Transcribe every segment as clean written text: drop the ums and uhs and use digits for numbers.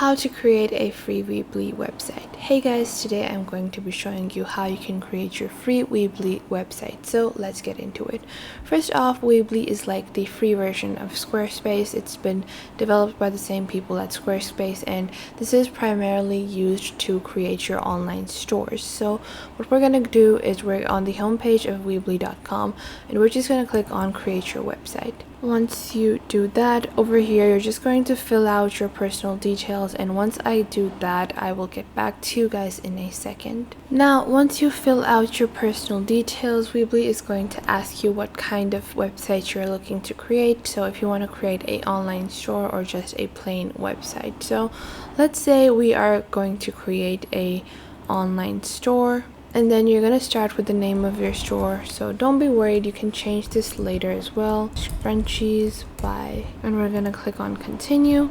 how to create a free Weebly website. Hey guys, today I'm going to be showing you how you can create your free Weebly website. So let's get into it. First off, Weebly is like the free version of Squarespace. It's been developed by the same people at Squarespace, and this is primarily used to create your online stores. So what we're going to do is we're on the homepage of Weebly.com, and we're just going to click on create your website. Once you do that, over here you're just going to fill out your personal details, and once I do that, I will get back to you guys in a second. Now, once you fill out your personal details, Weebly is going to ask you what kind of website you're looking to create. So if you want to create an online store or just a plain website. So let's say we are going to create a online store. And then you're going to start with the name of your store. So don't be worried, you can change this later as well. Scrunchies by, and we're going to click on continue.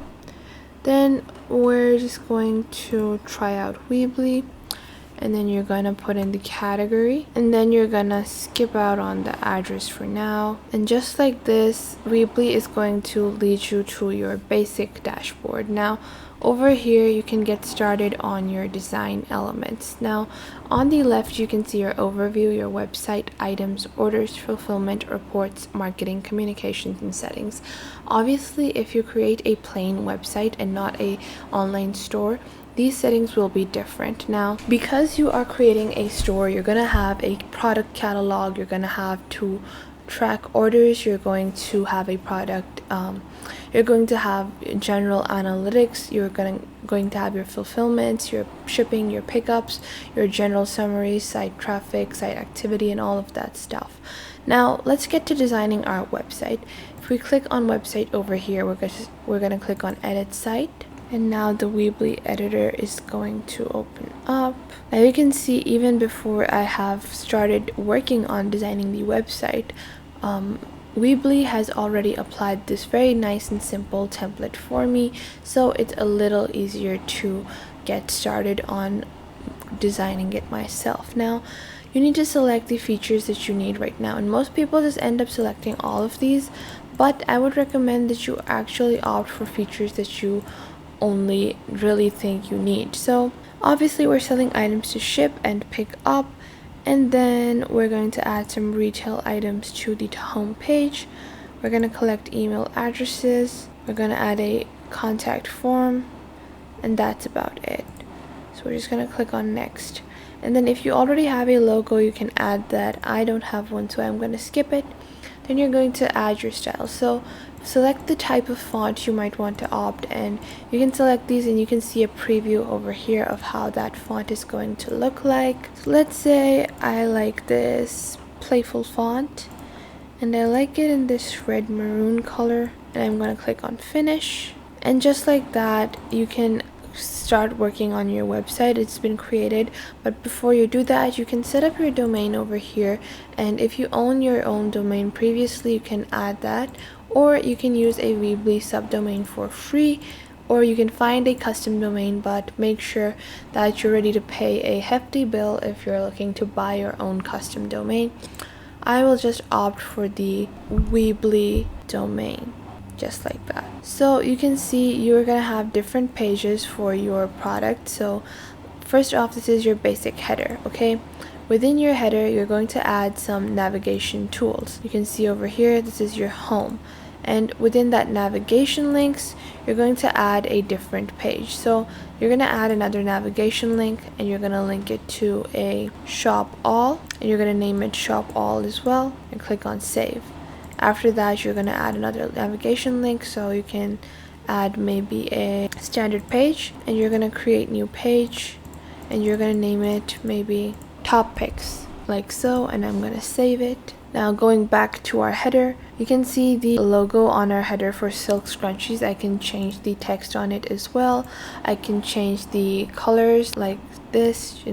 Then we're just going to try out Weebly. And then you're going to put in the category. And then you're going to skip out on the address for now. And just like this, Weebly is going to lead you to your basic dashboard. Now, over here, you can get started on your design elements. Now, on the left, you can see your overview, your website, items, orders, fulfillment, reports, marketing, communications, and settings. Obviously, if you create a plain website and not an online store, these settings will be different. Now, because you are creating a store, you're going to have a product catalog, you're going to have to track orders, you're going to have a product, you're going to have general analytics, you're going to have your fulfillments, your shipping, your pickups, your general summaries, site traffic, site activity, and all of that stuff. Now let's get to designing our website. If we click on website over here, we're going to click on edit site. And now the Weebly Editor is going to open up. Now you can see even before I have started working on designing the website, Weebly has already applied this very nice and simple template for me, so it's a little easier to get started on designing it myself. Now you need to select the features that you need right now, and most people just end up selecting all of these, but I would recommend that you actually opt for features that you only really think you need. So obviously we're selling items to ship and pick up, and then we're going to add some retail items to the home page. We're going to collect email addresses, we're going to add a contact form, and that's about it. So we're just going to click on next, and then if you already have a logo, you can add that. I don't have one, so I'm going to skip it. Then you're going to add your style. So select the type of font you might want to opt, and you can select these, and you can see a preview over here of how that font is going to look like. So let's say I like this playful font, and I like it in this red maroon color, and I'm going to click on finish. And just like that, you can start working on your website. It's been created, but before you do that, you can set up your domain over here, and if you own your own domain previously, you can add that, or you can use a Weebly subdomain for free, or you can find a custom domain, but make sure that you're ready to pay a hefty bill if you're looking to buy your own custom domain. I will just opt for the Weebly domain, just like that. So you can see you're gonna have different pages for your product. So first off, this is your basic header. Okay, within your header, you're going to add some navigation tools. You can see over here, this is your home, and within that navigation links, you're going to add a different page. So you're going to add another navigation link, and you're going to link it to a shop all, and you're going to name it shop all as well, and click on save. After that, you're going to add another navigation link, so you can add maybe a standard page, and you're going to create new page, and you're going to name it maybe top picks, like so, and I'm going to save it. Now going back to our header, you can see the logo on our header for silk scrunchies. I can change the text on it as well. I can change the colors like this,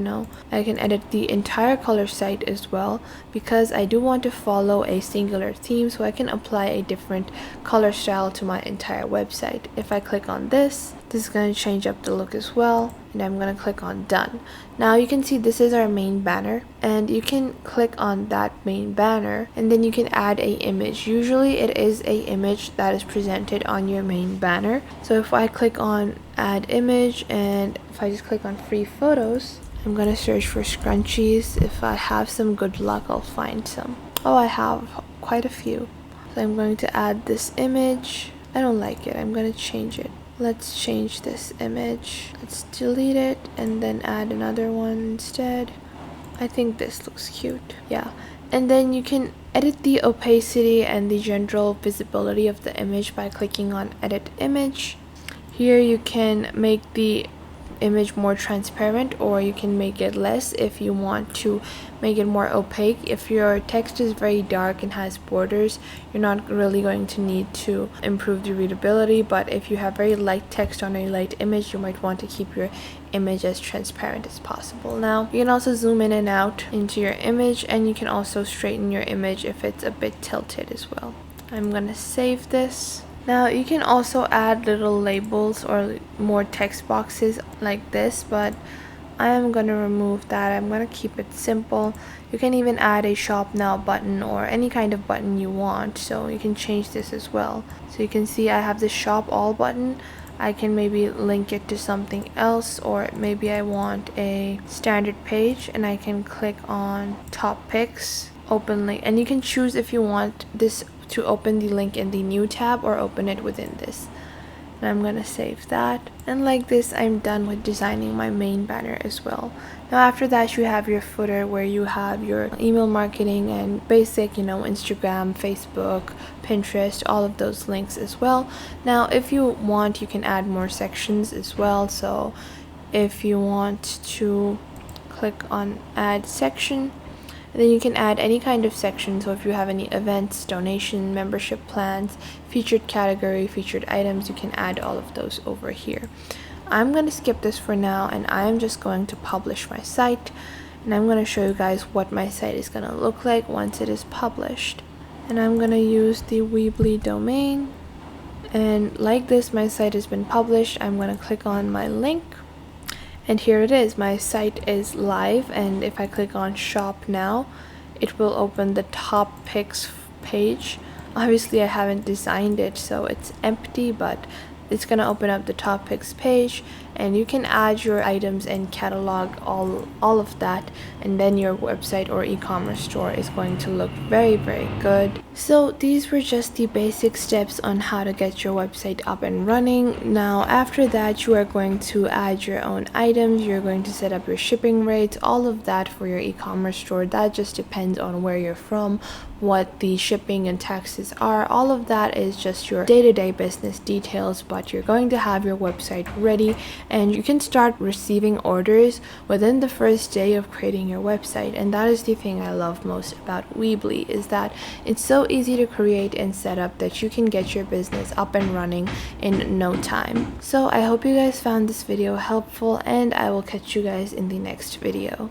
I can edit the entire color site as well, because I do want to follow a singular theme, so I can apply a different color style to my entire website. If I click on this is going to change up the look as well, and I'm going to click on done. Now you can see this is our main banner, and you can click on that main banner and then you can add a image. Usually it is a image that is presented on your main banner. So if I click on add image and if I just click on free photos, I'm going to search for scrunchies. If I have some good luck, I'll find some. Oh, I have quite a few. So I'm going to add this image. I don't like it. I'm going to change it. Let's change this image. Let's delete it and then add another one instead. I think this looks cute. Yeah. And then you can edit the opacity and the general visibility of the image by clicking on edit image. Here you can make the image more transparent, or you can make it less if you want to make it more opaque. If your text is very dark and has borders, you're not really going to need to improve the readability, but if you have very light text on a light image, you might want to keep your image as transparent as possible. Now you can also zoom in and out into your image, and you can also straighten your image if it's a bit tilted as well. I'm gonna save this. Now you can also add little labels or more text boxes like this, but I am going to remove that. I'm going to keep it simple. You can even add a shop now button or any kind of button you want, so you can change this as well. So you can see I have the shop all button. I can maybe link it to something else, or maybe I want a standard page and I can click on top picks, open link, and you can choose if you want this to open the link in the new tab or open it within this. And I'm gonna save that, and like this I'm done with designing my main banner as well. Now after that you have your footer where you have your email marketing and basic, Instagram, Facebook, Pinterest, all of those links as well. Now if you want, you can add more sections as well. So if you want to click on add section, and then you can add any kind of section. So if you have any events, donation, membership plans, featured category, featured items, you can add all of those over here. I'm going to skip this for now, and I'm just going to publish my site, and I'm going to show you guys what my site is going to look like once it is published. And I'm going to use the Weebly domain, and like this my site has been published. I'm going to click on my link. And here it is, my site is live, and if I click on shop now, it will open the top picks page. Obviously I haven't designed it, so it's empty, but it's going to open up the top picks page, and you can add your items and catalog all of that, and then your website or e-commerce store is going to look very, very good. So these were just the basic steps on how to get your website up and running. Now after that, you are going to add your own items, you're going to set up your shipping rates, all of that for your e-commerce store. That just depends on where you're from, what the shipping and taxes are. All of that is just your day-to-day business details, but you're going to have your website ready, and you can start receiving orders within the first day of creating your website. And that is the thing I love most about Weebly, is that it's so easy to create and set up that you can get your business up and running in no time. So I hope you guys found this video helpful, and I will catch you guys in the next video.